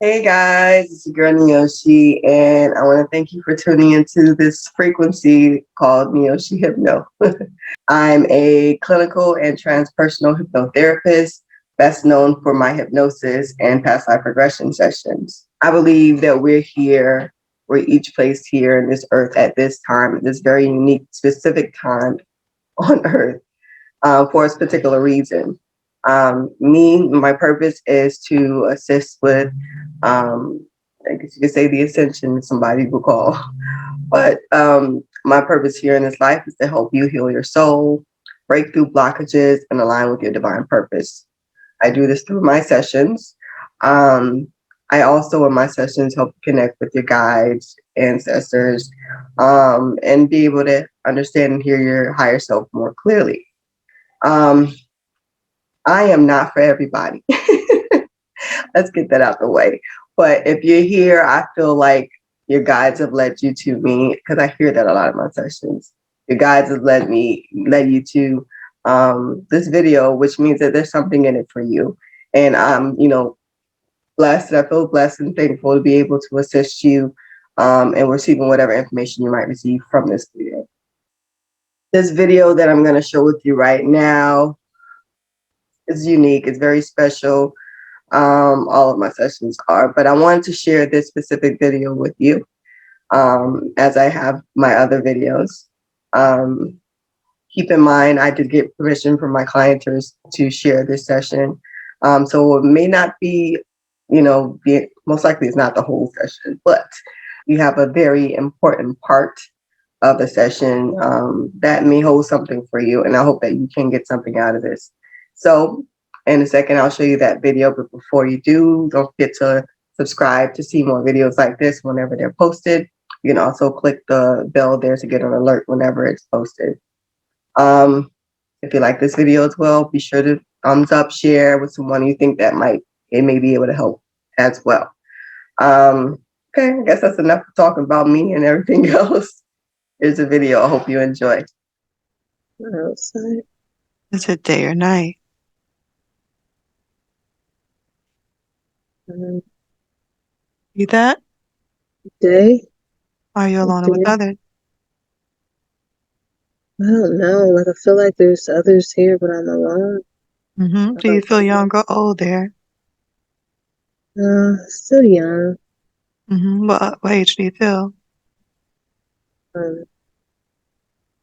Hey guys, it's your girl Neoshi, and I want to thank you for tuning into this frequency called Neoshi Hypno. I'm a clinical and transpersonal hypnotherapist, best known for my hypnosis and past life regression sessions. I believe that we're each placed here in this earth at this time, at this very unique, specific time on earth for a particular reason. My purpose is to assist with, I guess you could say, the ascension, somebody will call. But my purpose here in this life is to help you heal your soul, break through blockages, and align with your divine purpose. I do this through my sessions. Um, I also, in my sessions, help connect with your guides, ancestors, and be able to understand and hear your higher self more clearly. Um, I am not for everybody. Let's get that out the way. But if you're here, I feel like your guides have led you to me because I hear that a lot of my sessions. Your guides have led you to this video, which means that there's something in it for you. And I'm blessed. I feel blessed and thankful to be able to assist you and receiving whatever information you might receive from this video. This video that I'm going to show with you right now is unique. It's very special. All of my sessions are, but I wanted to share this specific video with you as I have my other videos. Um, Keep in mind, I did get permission from my clienters to share this session. So it may not be, most likely it's not the whole session, but you have a very important part of the session that may hold something for you. And I hope that you can get something out of this. So in a second, I'll show you that video. But before you do, don't forget to subscribe to see more videos like this whenever they're posted. You can also click the bell there to get an alert whenever it's posted. If you like this video as well, be sure to thumbs up, share with someone you think that it may be able to help as well. Okay, I guess that's enough talking about me and everything else. Here's a video. I hope you enjoy. Outside. Is it day or night? Um, See that? Day. Are you alone or with Day. others? I don't know. Like I feel like there's others here, but I'm alone. I Do you don't feel know. young or old there? Still young. What age do you feel? Um,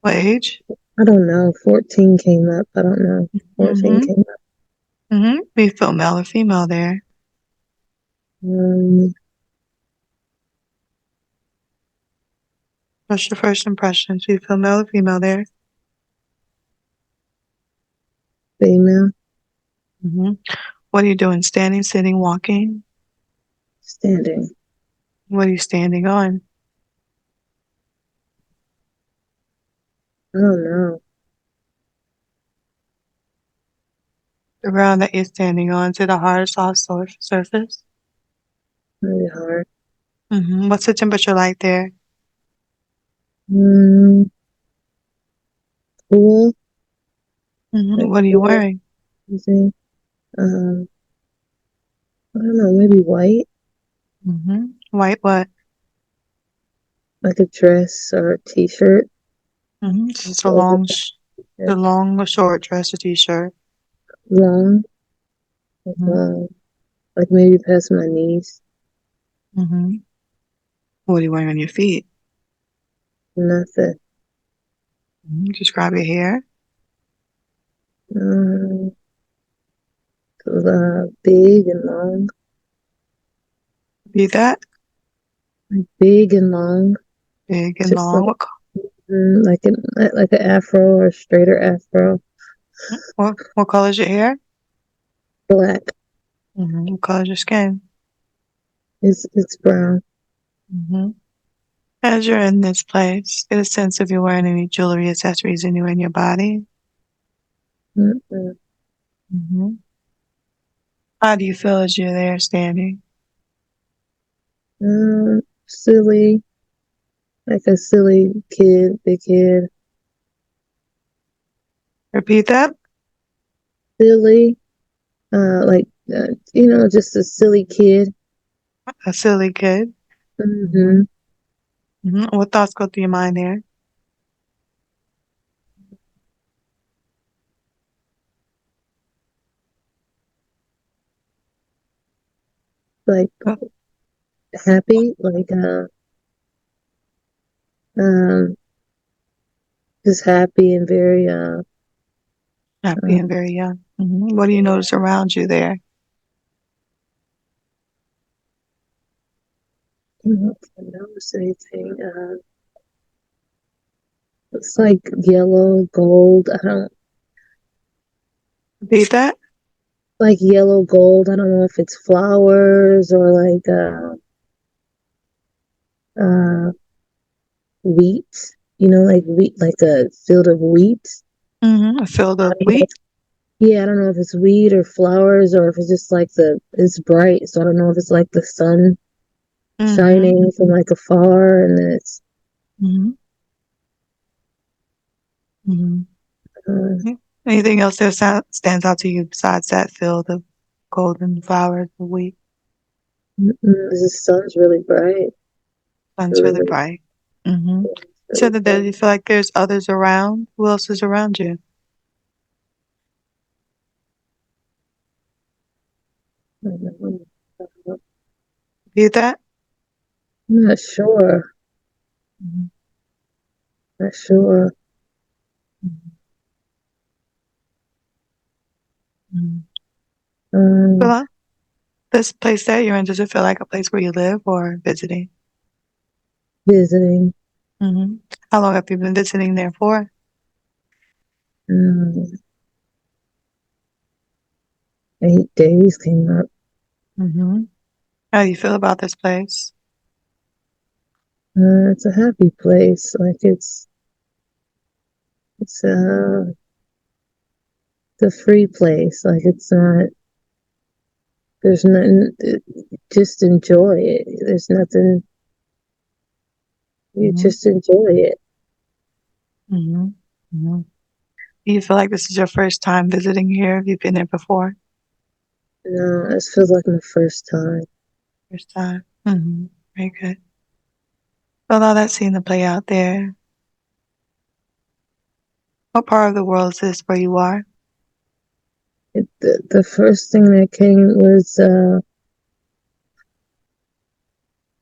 What age? I don't know. 14 came up. I don't know. 14 Mm-hmm. came up. Do you feel male or female there? Um, What's your first impression? Do you feel male or female there? Female. Mm-hmm. What are you doing? Standing, sitting, walking? Standing. What are you standing on? I don't know. The ground that you're standing on, is it a hard or soft surface? Really hard. What's the temperature like there? Mm, cool. Like What are you cool. wearing? You see? Um, I don't know. Maybe white. White what? Like a dress or a t-shirt. Just Over the it. long or short dress or t-shirt. Long. Like Mm-hmm. long. Like maybe past my knees. Mm-hmm. What are you wearing on your feet? Nothing. Describe your hair. Um, big and long. Be that Like big and long. big and Just long. like like an afro or straighter afro. What color is your hair? Black. What color is your skin? It's brown. hmm As you're in this place, get a sense if you're wearing any jewelry, accessories anywhere in your body. Mm-mm. hmm How do you feel as you're there standing? Silly. Like a silly kid, big kid. Repeat that. Silly. Like just a silly kid. A silly kid. Mm-hmm. What thoughts go through your mind there? Like Oh, happy, um, just happy and very happy and very young. What do you notice around you there? I don't know if I notice anything. It's like yellow, gold. I don't Repeat that? like yellow gold. I don't know if it's flowers or like uh wheat. You know, like wheat, like a field of wheat. A field I of don't know. wheat. Yeah, I don't know if it's wheat or flowers or if it's just like it's bright. So I don't know if it's like the sun Mm-hmm. shining from like afar and then it's Mm-hmm. Mm-hmm. uh, Anything else that stands out to you besides that field of golden flowers of wheat? the sun's really bright. It's Sun's really really, bright. Mm-hmm. it's So really that bright. you feel like there's others around. Who else is around you? I don't know. Repeat that? I'm not sure. Mm-hmm. Not sure. Mm-hmm. Um, Well, this place that you're in, does it feel like a place where you live or visiting? visiting. Mm-hmm. How long have you been visiting there for? Um, 8 days came up. Mm-hmm. How do you feel about this place? It's a happy place. Like it's the free place. Like it's not. There's nothing. Just enjoy it. There's nothing. You Mm-hmm. just enjoy it. Mm-hmm. Mm-hmm. Do you feel like this is your first time visiting here? Have you been there before? No, it feels like my first time. First time. Mm-hmm. Very good. Allow that scene to play out there. What part of the world is this where you are? The first thing that came was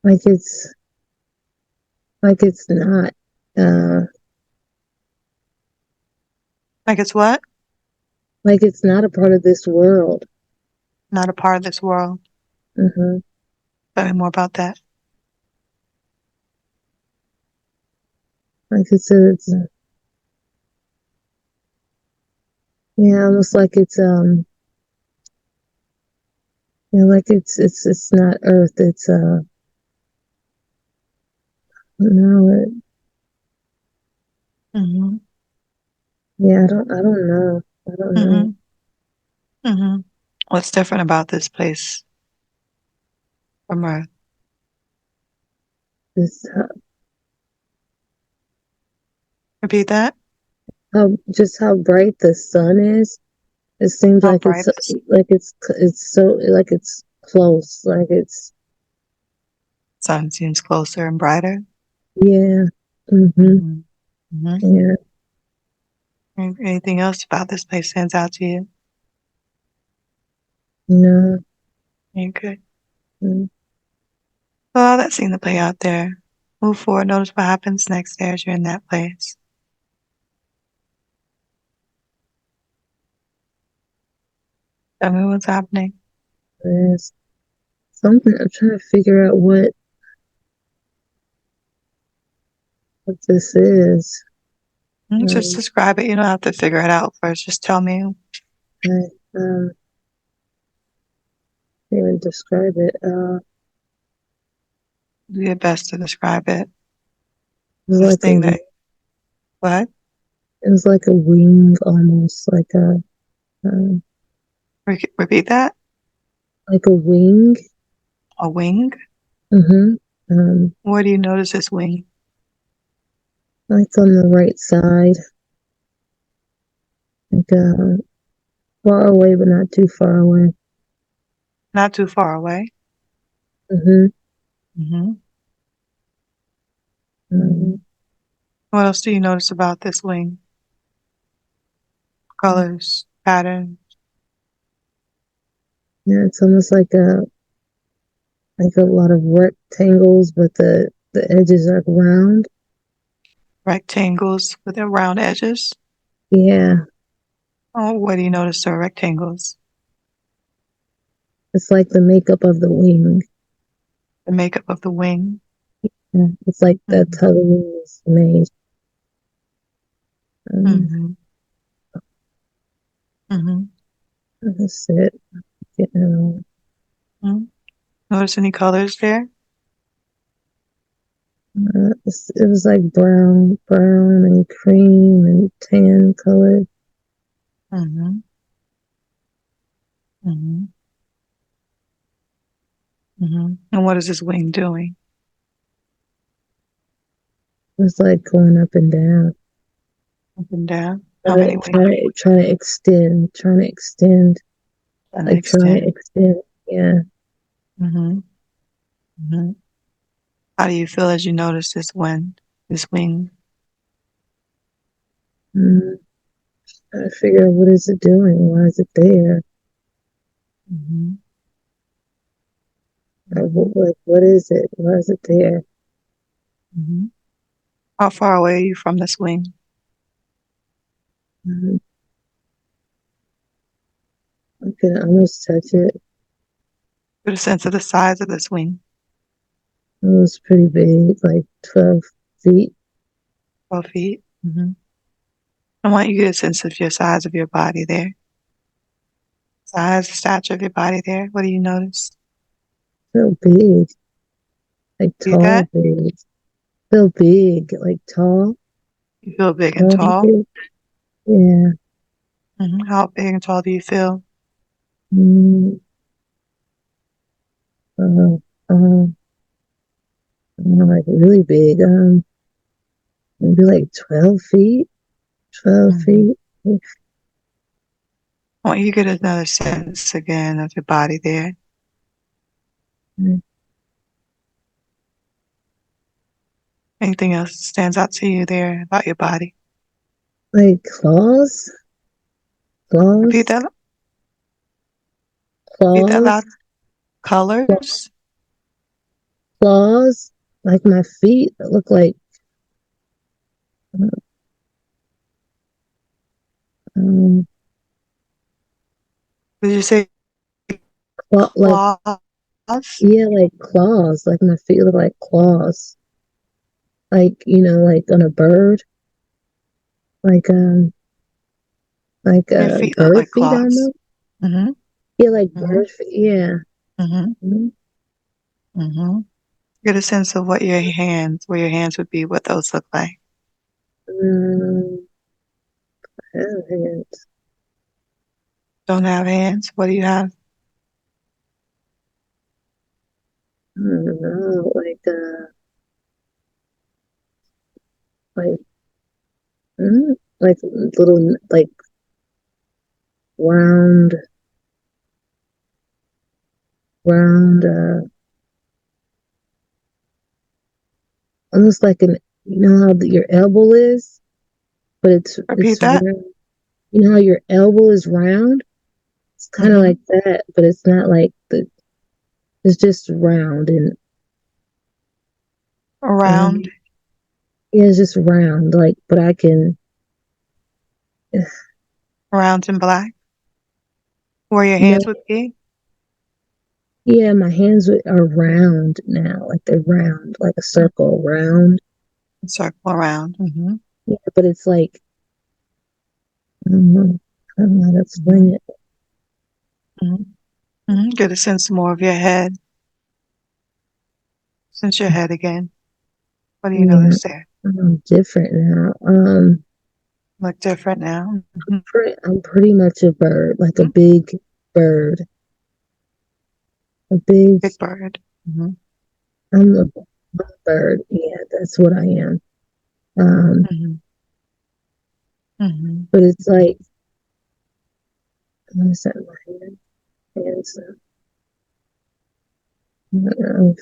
like it's not uh Like it's what? like it's not a part of this world. Not a part of this world. Hmm. Tell me more about that. Like it's yeah, almost like it's like it's not Earth. It's no, Mm-hmm. yeah, I don't know. I don't know. Mm-hmm. Mm-hmm. What's different about this place from Earth? It's Repeat that. how just how bright the sun is. It seems How like bright this it's so like it's close. Like it's sun seems closer and brighter. yeah. Mhm. Mm-hmm. Mm-hmm. Yeah. Anything else about this place stands out to you? No. You good? Mm. Well, that scene to play out there. Move forward. Notice what happens next there as you're in that place. Tell me what's happening. There's something I'm trying to figure out what this is. Just Um, describe it. You don't have to figure it out first. Just tell me. I can't even describe it. Do your best to describe it. It was This like a thing that, what? it was like a wing, almost um, Repeat that? like a wing. A wing? Mm-hmm. Where do you notice this wing? Like on the right side, like far away, but not too far away. Not too far away. Mm-hmm. Mm-hmm. Mm-hmm. What else do you notice about this wing? Colors, pattern, Yeah, it's almost like a lot of rectangles, but the edges are round. rectangles with their round edges. Yeah, Oh, what do you notice are rectangles? it's like the makeup of the wing. The makeup of the wing. Yeah, it's like that's Mm-hmm. how the wing is made. Um, Mm-hmm. Mm-hmm. that's it. You know, Mm-hmm. Notice any colors there? it was like brown and cream and tan color. Mm-hmm. Mm-hmm. Mm-hmm. And what is this wing doing? It was like going up and down. Up and down. How many wings? Trying to extend, And like trying to extend. extend. Yeah. Mm-hmm. Mm-hmm. How do you feel as you notice this wind, this wing? Mm, trying to figure out what is it doing? Why is it there? Mm-hmm. Or Mm-hmm. what is it? Why is it there? Mm-hmm. How far away are you from this wing? Mm, I can almost touch it. Get a sense of the size of this wing. It was pretty big, like 12 feet. 12 feet. Mm-hmm. I want you to get a sense of your size of your body there. Size, stature of your body there. What do you notice? So big, like See that? tall, big. So big, like tall, You feel big and tall, tall. big. Yeah. Mm-hmm. How big and tall do you feel? Mm, uh, uh, like really big. Maybe like 12 feet. 12 Mm-hmm. feet. I want you to get another sense again of your body there. Mm, Anything else that stands out to you there about your body? like claws, Repeat claws, that. Repeat that claws, loud. Colors. claws, like my feet that look like um, Did you say like claws? yeah, like claws, like my feet look like claws, like like on a bird, like Your feet look bird like feet claws. almost. Mm-hmm. Yeah, like Mm-hmm. bird feet. Yeah. Mm-hmm. Mhm. Mm-hmm. Get a sense of what your hands, where your hands would be, what those look like. Um, I have hands. Don't have hands. What do you have? I don't know, like like little like round round almost like how your elbow is, but Repeat it's that. round. You know how your elbow is round? It's kind of Mm-hmm. like that, but it's not like it's just round and Around, yeah, it's just round. Like, but I can, round and black. Where your no, hands would be. yeah, my hands are round now, like they're round, like a circle, round. Circle around. Mm-hmm. Yeah, but it's like I don't know how to Mm-hmm. explain it. Mm-hmm. Mm-hmm. Get a sense more of your head. Sense your head again. What do you Yeah, notice there? I'm different now. Look different now. Mm-hmm. I'm pretty much a bird, like a Mm-hmm. big bird, a big. Big bird. Mm-hmm. I'm a bird. Yeah, that's what I am. Mm-hmm. Mm-hmm. But it's like I'm gonna set my hands. Do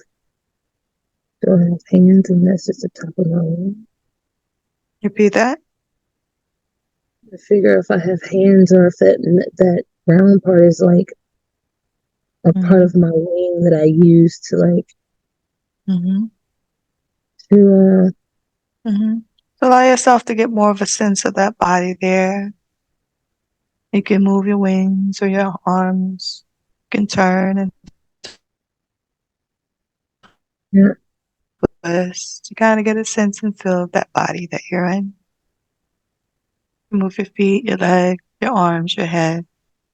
I have hands? And that's just the top of my wing. Repeat that. I figure if I have hands or if that round part is like a part of my wing that I use to like to So allow yourself to get more of a sense of that body there. You can move your wings or your arms. You can turn and yeah. twist to kind of get a sense and feel of that body that you're in. Move your feet, your legs, your arms, your head,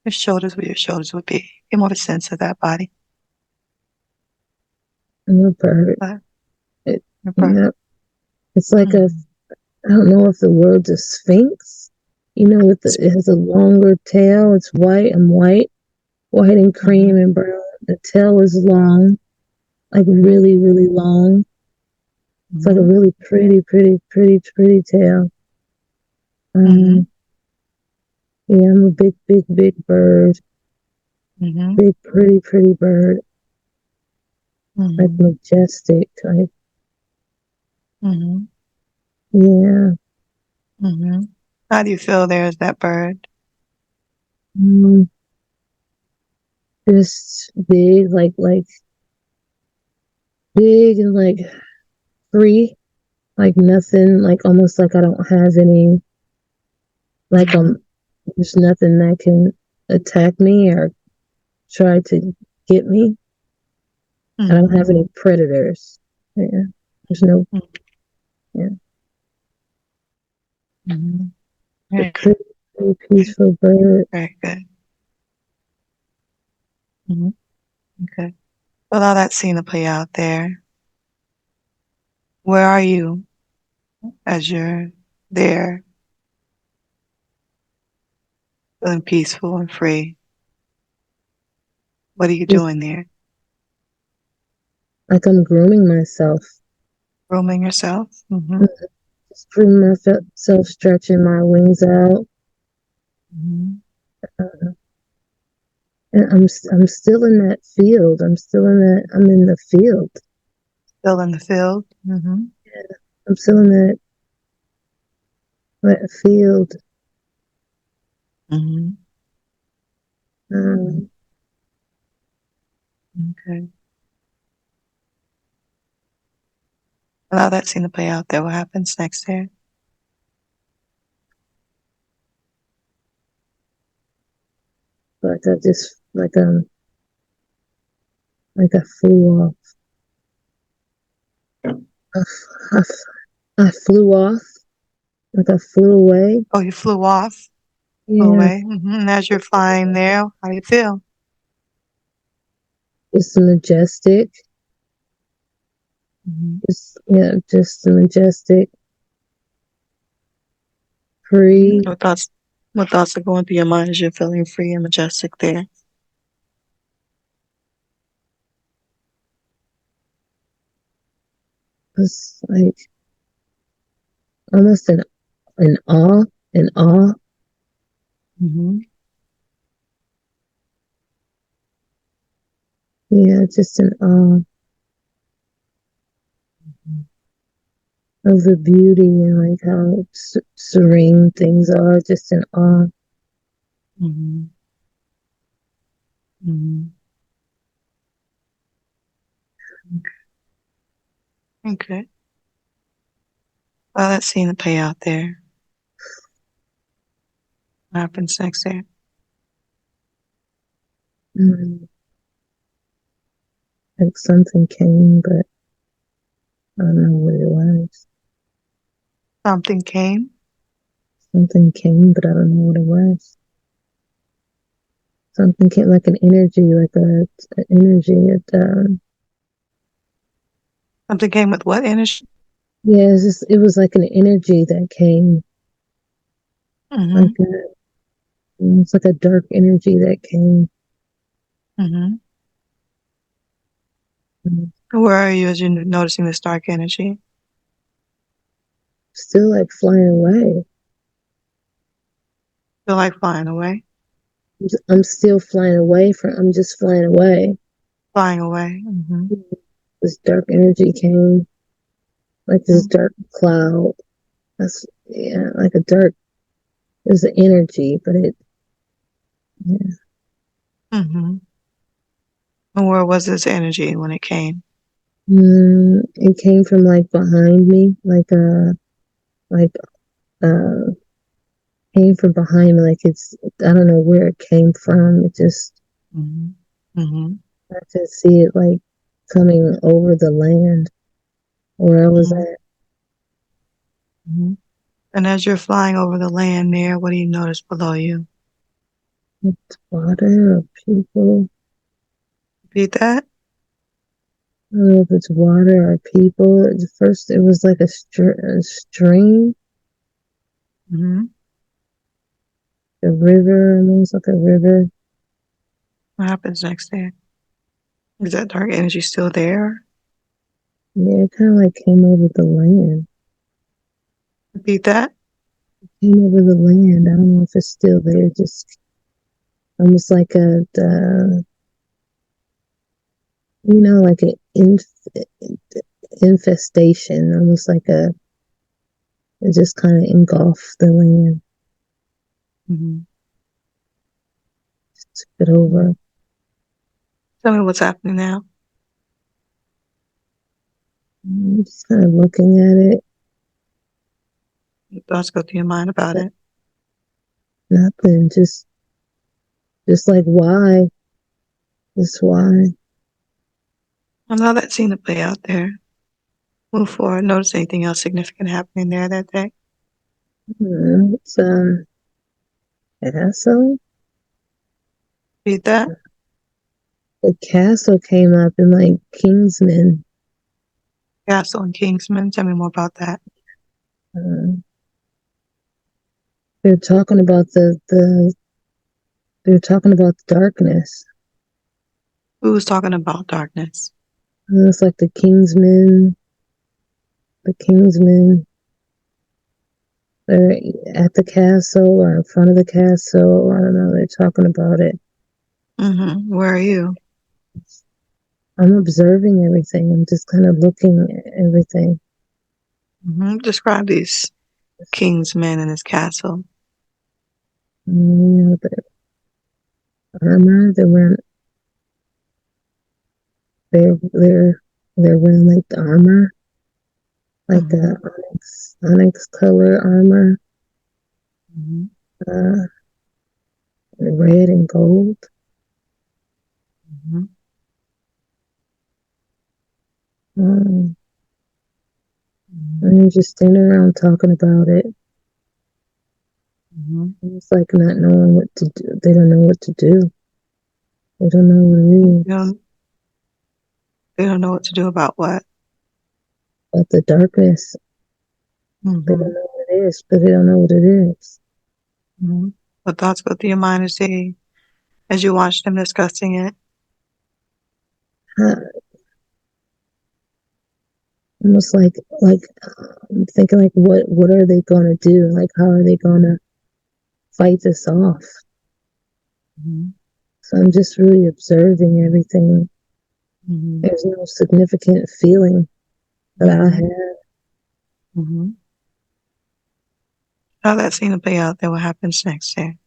your shoulders where your shoulders would be. Get more of a sense of that body. I'm a bird. Yeah. It's like I don't know if the word's a sphinx. You know, it has a longer tail. It's white. I'm white and cream and brown. The tail is long, like really, really long. It's like a really pretty tail. Yeah, I'm a big bird. Big, pretty bird. Like majestic type. Yeah. How do you feel there as that bird? Just big, like big and like free, like nothing, like almost like I don't have any, like there's nothing that can attack me or try to get me. I don't have any predators. Yeah, there's no. Yeah, a pretty peaceful bird. Very good. Okay. Allow that scene to play out there. Where are you as you're there, feeling peaceful and free? What are you doing there? Like I'm grooming myself. Grooming yourself? Just grooming myself, stretching my wings out. And I'm still in that field. I'm in the field. Still in the field? Yeah, I'm still in that field. Okay. Allow that scene to play out there. What happens next there? Like I just like I flew off. I flew off. Like I flew away. Oh, you flew off? Yeah. Flew away? And as you're flying there, how do you feel? It's majestic. Just majestic. Free. What thoughts are going through your mind as you're feeling free and majestic there? It's like almost an awe. An awe. Yeah, just an awe of the beauty and like how serene things are. Just an awe. Okay. Well, let's see the payout there. What happens next there? Like something came, but I don't know what it was. Something came? Something came, but I don't know what it was. Something came like an energy, like an energy. Something came with what energy? Yeah, it was like an energy that came. Like it's like a dark energy that came. Where are you as you're noticing this dark energy? Still like flying away. Feel like flying away? I'm still flying away I'm just flying away. Flying away. This dark energy came, like this dark cloud. That's like a dark. There's an energy, but it. Yeah. And where was this energy when it came? It came from like behind me, like came from behind me. Like it's. I don't know where it came from. It just. I could see it like coming over the land where I was at. And as you're flying over the land there, what do you notice below you? It's water or people. Repeat that. I don't know if it's water or people. At first, it was like a stream, a river, almost like a river. What happens next there? Is that dark energy still there? Yeah, it kind of like came over the land. Repeat that. It came over the land. I don't know if it's still there. Just almost like like an infestation. Almost like it just kind of engulfed the land. Just took it over. Tell me what's happening now. I'm just kind of looking at it. What thoughts go through your mind about it? Nothing. Just like why? Just why? Allow that scene to play out there. Move forward. Notice anything else significant happening there that day? It's a castle. Read that. The castle came up in like Kingsman. Castle and Kingsman. Tell me more about that. They're talking about they're talking about the darkness. Who's talking about darkness? It's like the Kingsmen. The Kingsmen. They're at the castle or in front of the castle. I don't know. They're talking about it. Where are you? I'm observing everything. I'm just kind of looking at everything. Describe these Kingsmen in this castle. The armor. They're wearing like the armor, like the onyx color armor, red and gold. And they're just standing around talking about it. It's like not knowing what to do. They don't know what to do. They don't know what it is. They don't know what to do about what? About the darkness. They don't know what it is, but they don't know what it is. What thoughts go through your mind as you watch them discussing it? Almost like I'm thinking like what are they gonna do? Like how are they gonna fight this off? So I'm just really observing everything. There's no significant feeling that I have. How that scene to play out there, what happens next there?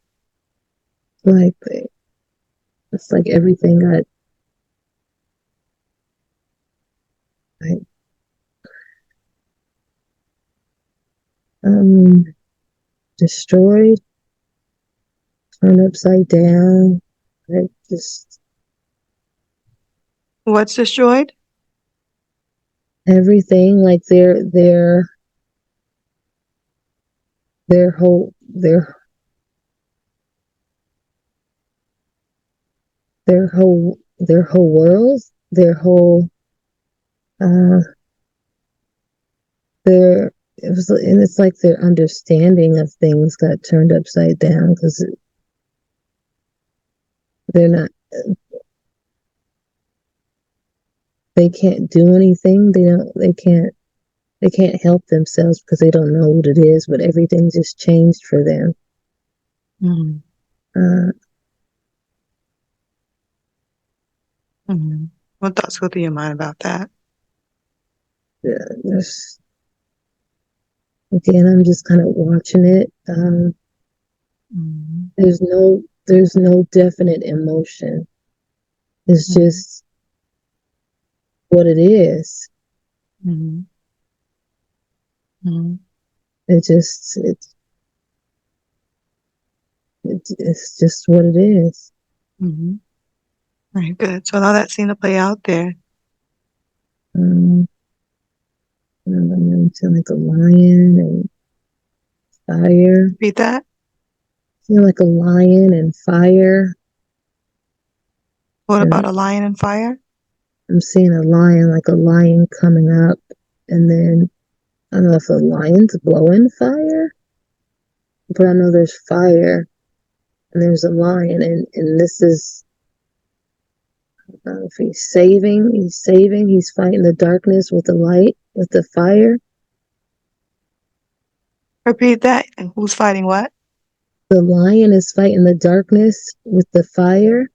Like it's like everything got like destroyed, turned upside down. Like just What's destroyed? everything, like their whole world, their whole their it was, and it's like their understanding of things got turned upside down because they're not they can't do anything. They can't help themselves because they don't know what it is, but everything just changed for them. What thoughts go through your mind about that? Yeah, again, I'm just kind of watching it. Mm-hmm. There's no definite emotion. It's Mm-hmm. just what it is. Mm-hmm. Mm-hmm. It's just what it is. Mm-hmm. Very good. So allow that scene to play out there. Um, I'm feeling like a lion and fire. Repeat that. Feel like a lion and fire. What about And a lion and fire? I'm seeing a lion, like a lion coming up, and then I don't know if the lion's blowing fire, but I know there's fire and there's a lion, and this is if he's fighting the darkness with the light, with the fire. Repeat that. And who's fighting what? The lion is fighting the darkness with the fire.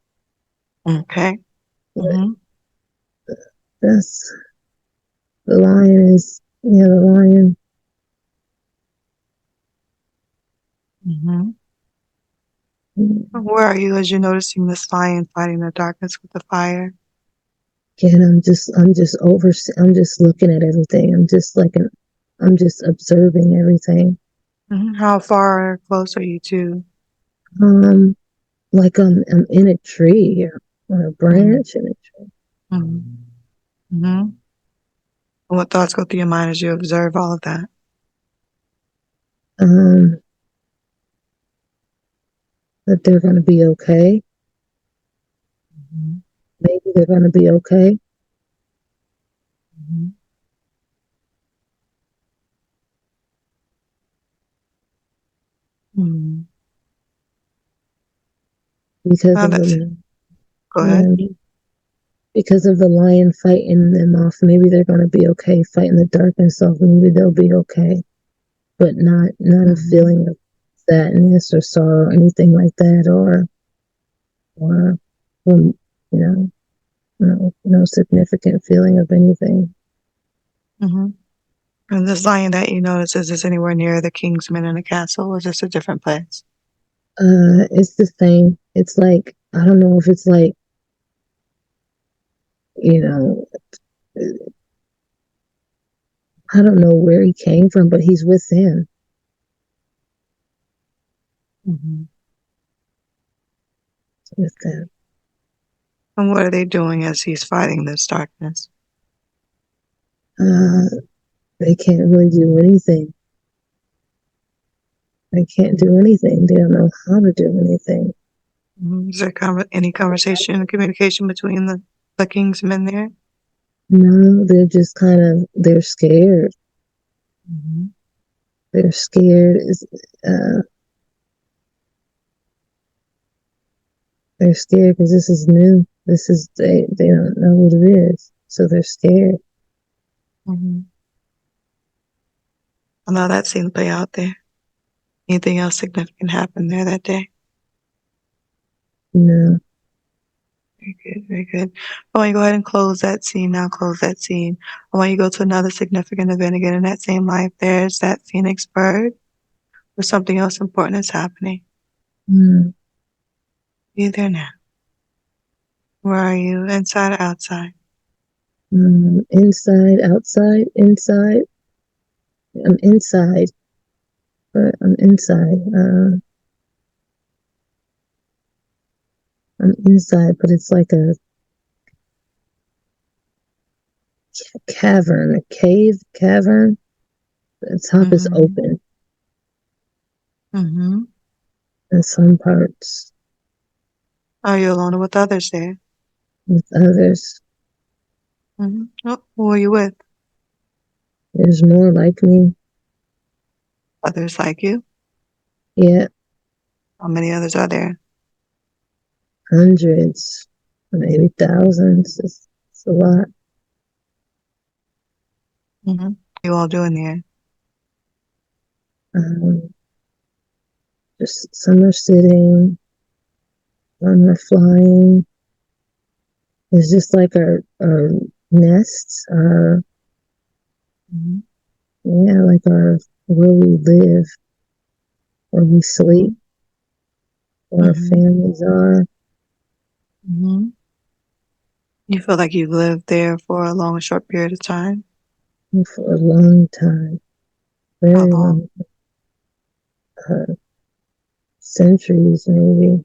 Okay. Mm-hmm. That's the lion is, yeah, the lion. Mm-hmm. Where are you as you're noticing this lion fighting the darkness with the fire? Again, I'm just looking at everything. I'm just observing everything. Mm-hmm. How far or close are you to? Um, like I'm in a tree or on a branch in a tree. Mm-hmm. Mm-hmm. What thoughts go through your mind as you observe all of that? Um, that they're gonna be okay. Mm-hmm. Maybe they're gonna be okay. Mm-hmm. Mm-hmm. Because Oh, of that's the go ahead. yeah, because of the lion fighting them off. Maybe they're gonna be okay fighting the darkness off. Maybe they'll be okay, but not a Mm-hmm. feeling of sadness or sorrow or anything like that, or you know, no significant feeling of anything. Mm-hmm. And this lion that you notice, is this anywhere near the king's men in the castle, or is this a different place? It's the same. It's like I don't know if it's like you know, I don't know where he came from, but he's with him. Mm-hmm. With them. And what are they doing as he's fighting this darkness? Uh, they can't really do anything. They can't do anything. They don't know how to do anything. Mm-hmm. Is there any conversation and communication between the king's men there? No, they're scared. Mm-hmm. They're scared. Uh, they're scared because this is new. They don't know what it is, so they're scared. Mm-hmm. Allow that scene to play out there. Anything else significant happened there that day? No. Very good, very good. I want you to go ahead and close that scene now. Close that scene. I want you to go to another significant event again in that same life. There's that phoenix bird, or something else important is happening. Mm. Be there now. Where are you? Inside or outside? Inside, outside, inside. I'm inside, but I'm inside. I'm inside, but it's like a cavern, a cavern. The top is Mm-hmm. open Mm-hmm. in some parts, Are you alone or with others there? with others, Mm-hmm. Oh, who are you with? there's more like me. Others like you? Yeah, How many others are there? hundreds, maybe thousands. It's a lot. Mm-hmm. What are you all doing there? Um, just some are sitting, some are flying, It's just like our nests, our yeah, like our where we live, where we sleep, where our families are. You feel like you've lived there for a long or short period of time? For a long time, How very long? long, centuries maybe.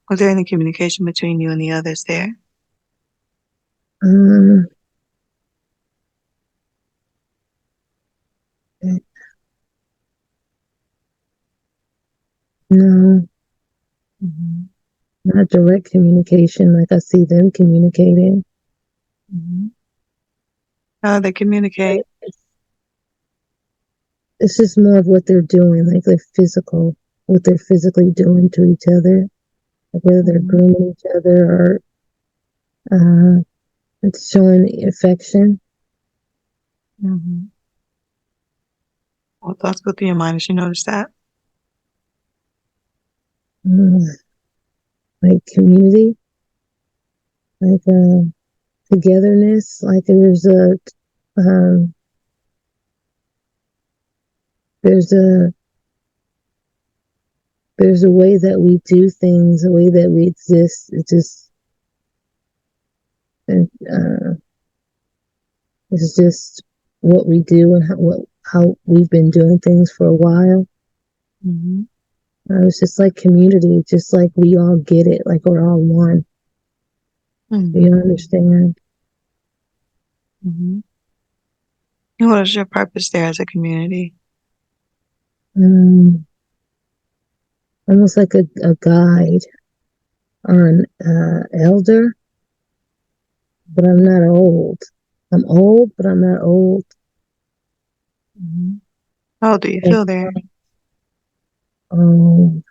Was there any communication between you and the others there? Um, no, not direct communication like I see them communicating. How do they communicate? It's just more of what they're doing, like their physical, what they're physically doing to each other, like whether they're grooming each other or it's showing affection. What thoughts go through your mind as you notice that? Like community, like togetherness. Like um, there's a there's a way that we do things, a way that we exist. It just it's just what we do and how we've been doing things for a while. It's just like community, just like we all get it, like we're all one. You understand? And what is your purpose there as a community? Almost like a guide or an elder, but I'm not old. I'm old, but I'm not old. How old do you feel there? Um,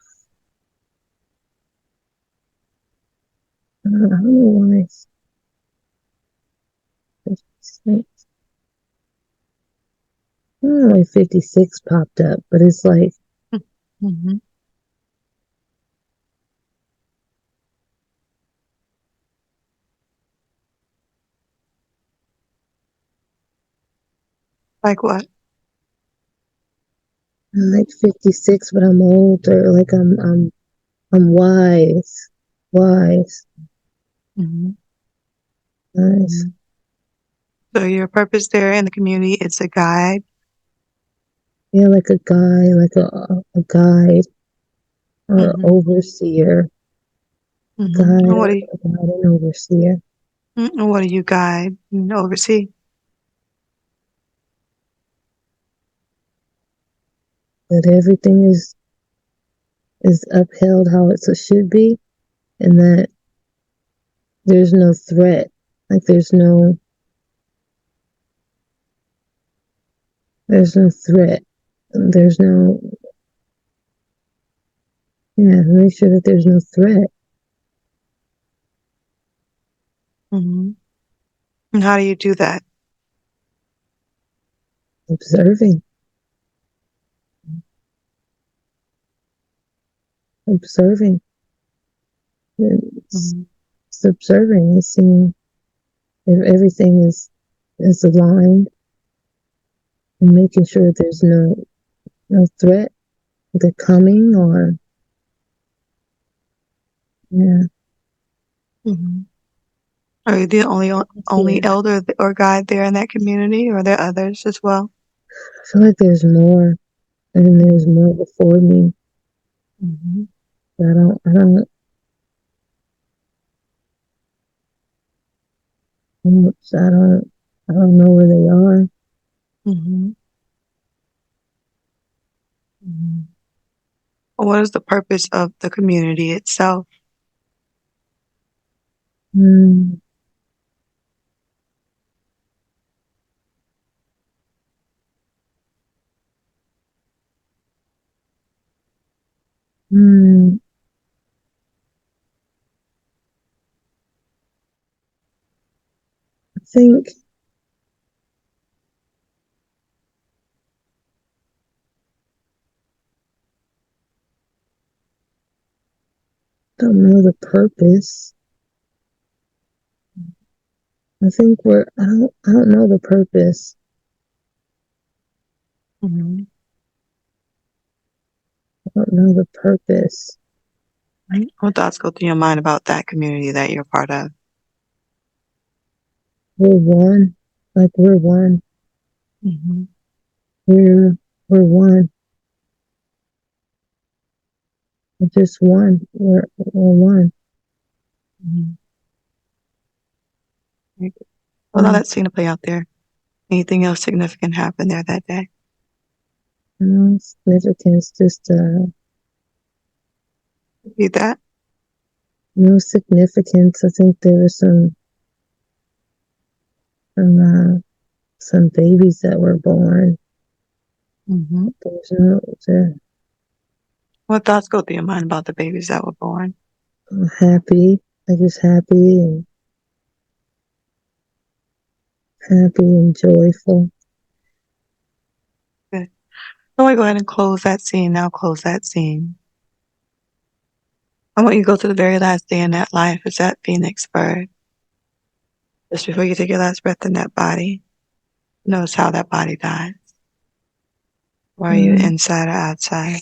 I don't know why it's 56. I don't know why 56 popped up, but it's like Like what? I'm like 56, but I'm older. Like I'm wise, wise, nice. So your purpose there in the community, it's a guide. Yeah, like a guy, like a guide or overseer, And guide, what do a guide and overseer. you guide and oversee? That everything is upheld how it should be, and that there's no threat. Like there's no threat. There's no yeah. Make sure that there's no threat. And how do you do that? Observing, observing. It's, it's observing and seeing if everything is aligned, and making sure there's no threat, either coming or yeah. Are you the only elder or guide there in that community, or are there others as well? I feel like there's more, and there's more before me. I don't know where they are. What is the purpose of the community itself? Mm, mm, I think don't know the purpose. I think I don't know the purpose. Mm-hmm. I don't know the purpose. What thoughts go through your mind about that community that you're part of? We're one. Like we're one. Mm-hmm. We're one. We're just one. We're one. Mm-hmm. Well, now that scene to play out there. Anything else significant happened there that day? No significance, just Repeat that. no significance. I think there was some babies that were born. Mm-hmm. There's no What thoughts go through your mind about the babies that were born? happy. Like just happy and joyful. Good. I want to go ahead and close that scene. Now close that scene. I want you to go to the very last day in that life. It's that phoenix bird. Just before you take your last breath in that body, notice how that body dies. Or are you inside or outside?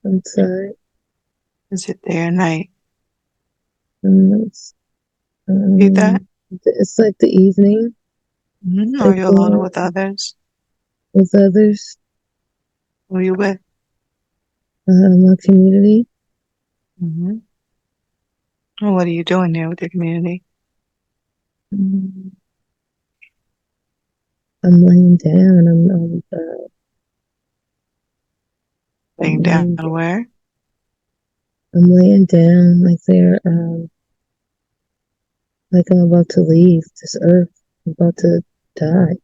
Inside. Is it day or night? It's, Repeat that. it's like the evening. Mm-hmm. Are Like you alone or with others? with others. Who are you with? My community. Mm-hmm. Well, what are you doing there with your community? I'm laying down. Laying down where? I'm laying down like they're like I'm about to leave this earth. I'm about to die.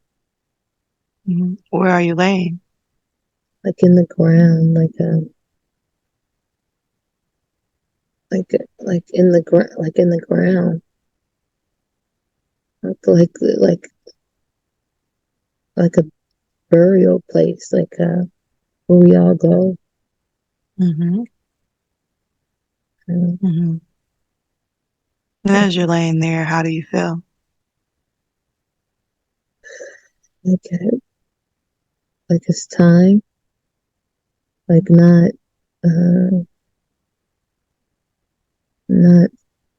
Mm-hmm. Where are you laying? Like in the ground, like in the ground, like in the ground, like like a burial place, where we all go. Mm-hmm. Uh, Mm-hmm. And as you're laying there, how do you feel? like like it's time, like uh, not.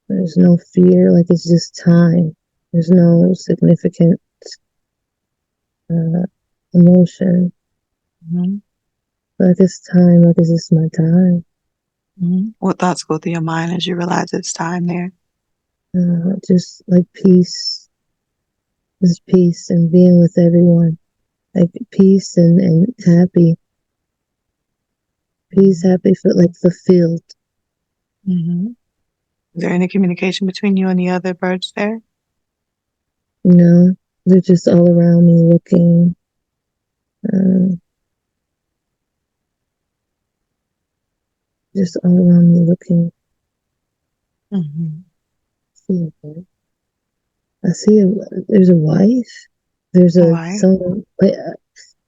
There's no fear, like it's just time. There's no significant uh, emotion. Mm-hmm. Like it's time, like it's just my time. Mm-hmm. What thoughts go through your mind as you realize it's time there? Just like peace, just peace and being with everyone. Like peace and happy. Peace, happy, for like fulfilled. Mm-hmm. Is there any communication between you and the other birds there? You know, they're just all around me looking. Uh, just all around me looking. Mm-hmm. I see there's a wife. There's Why? someone.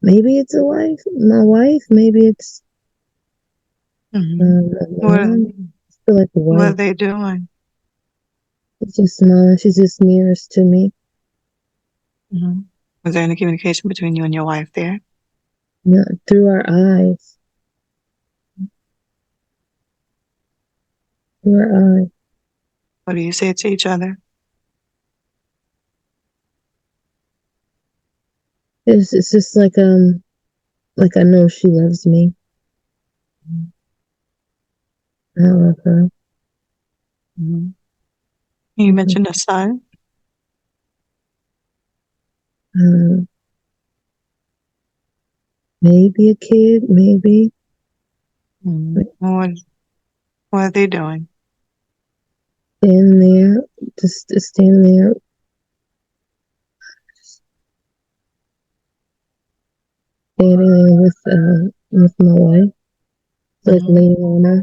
Maybe it's a wife. My wife. Maybe it's Mm-hmm. a What are, mom. I feel like a what are wife. they doing? It's just mom. She's just nearest to me. Mm-hmm. Is there any communication between you and your wife there? You through our eyes. Through our eyes. What do you say to each other? It's just like I know she loves me. I love her. Mm-hmm. You mentioned a son. Um, maybe a kid. Maybe. Mm-hmm. Like, What are they doing? standing there, just standing there, standing there with my wife, like Mm-hmm. leaning on her.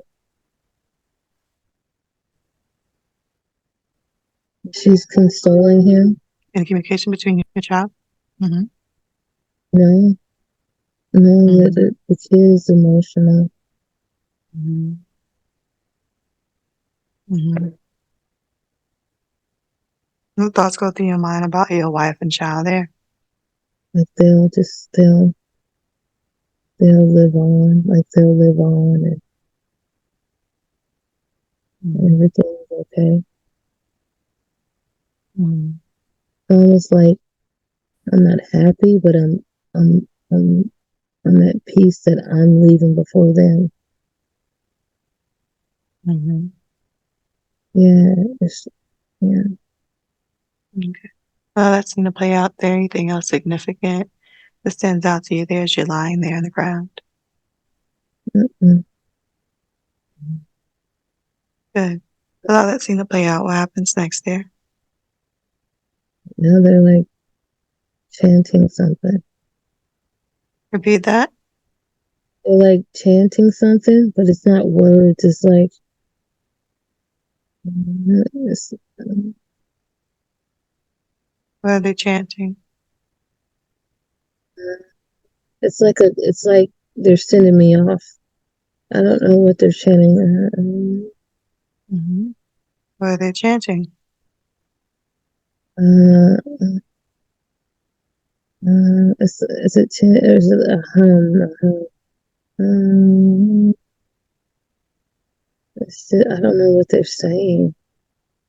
She's consoling him. Any communication between you and your child? Mm-hmm. No, no, Mm-hmm. the kid is emotional. Mm-hmm. Mm-hmm. What thoughts go through your mind about your wife and child there? Like they'll live on, like they'll live on, and everything's okay. Almost like I'm not happy, but I'm I'm I'm at peace that I'm leaving before them. Yeah, yeah. Okay. Well, that seemed to play out there. Anything else significant that stands out to you there as you're lying there on the ground? Mm-mm. Good. Allow that scene to play out. What happens next there? Now they're like chanting something. Repeat that. They're like chanting something, but it's not words. It's like it's, What are they chanting? it's like they're sending me off. I don't know what they're chanting. What are they chanting? Is it chant or is it a hum? A hum? I don't know what they're saying.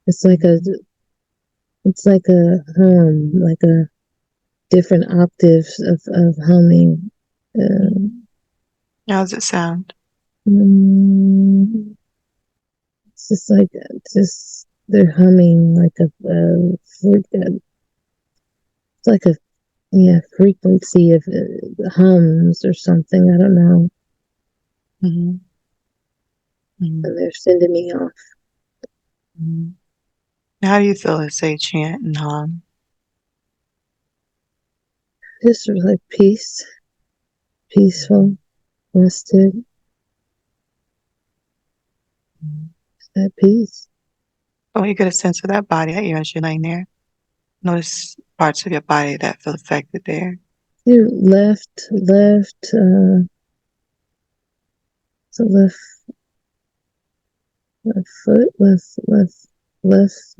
It's like a hum, like a different octaves of humming. How does it sound? Mm, it's just they're humming like it's like a frequency of hums or something. I don't know. And they're sending me off. How do you feel as they chant and hum? Just like peaceful, rested, at peace. Oh, you get a sense of that body as you're laying there. Notice parts of your body that feel affected there. Your so left foot, left is the left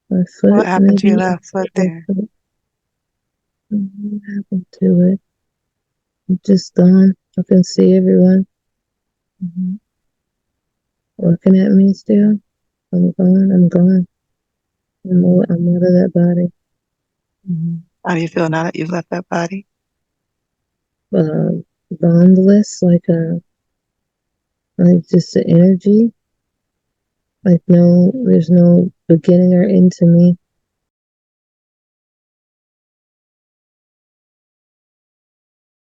What foot, happened to your maybe. left foot there? What happened to it? It's just gone. I can see everyone looking at me still. I'm gone. I'm out of that body. How do you feel now that you've left that body? Boundless, like just the energy. Like there's no beginning or end to me.